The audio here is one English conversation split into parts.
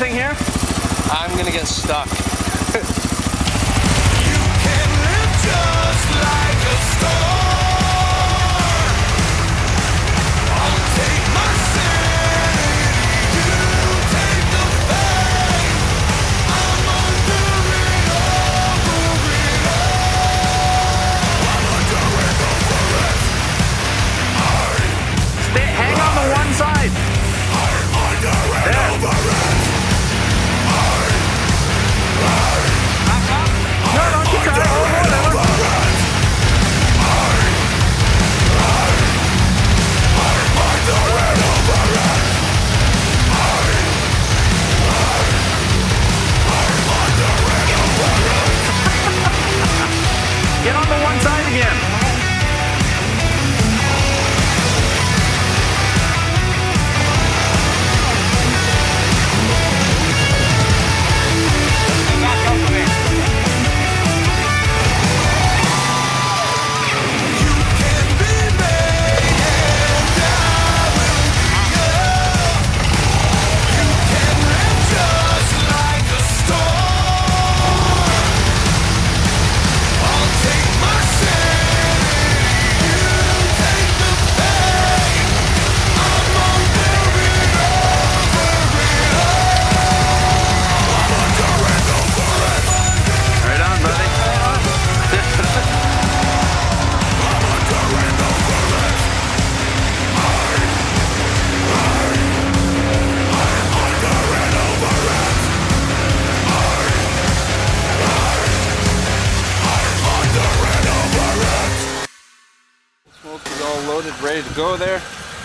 anything here? I'm gonna get stuck. You can live just like a star. I'll take my sanity, you take the fame. I'm under it, over it all. I'm under it, over it. Hang on the one side. I'm under it, There. over it. No, don't you try. Oh, whatever. Get on the one side again. Smoke is all loaded, ready to go there.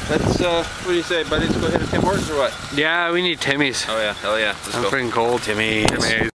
Let's, what do you say, buddy? Let's go hit a Tim Hortons or what? Yeah, we need Timmy's. Oh yeah, hell yeah. Let's I'm go. freaking cold. Timmy's.